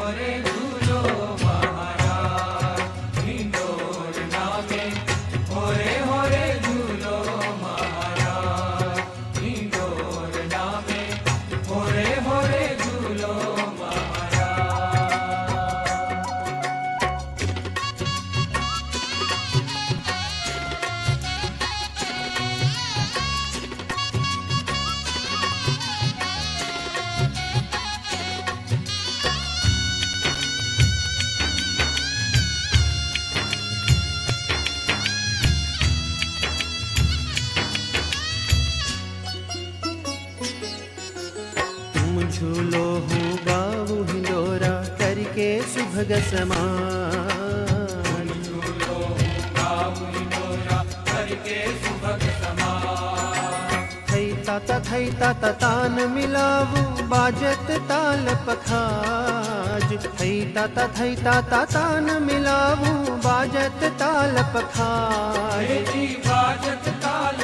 होरे झूलो महाराज हिंडोल नामे होरे होरे झूलो महाराज हिंडोल नामे होरे होरे झूलो महाराज। झूलो हूँ गाऊँ हिंडोरा करके सुभग समान। झूलो गाऊँ हिंडोरा करके सुभग समान। थई ताता तान मिलावू बाजत ताल पखाज। थई ताता तान मिलावू बाजत ताल पखाज। बाजत ताल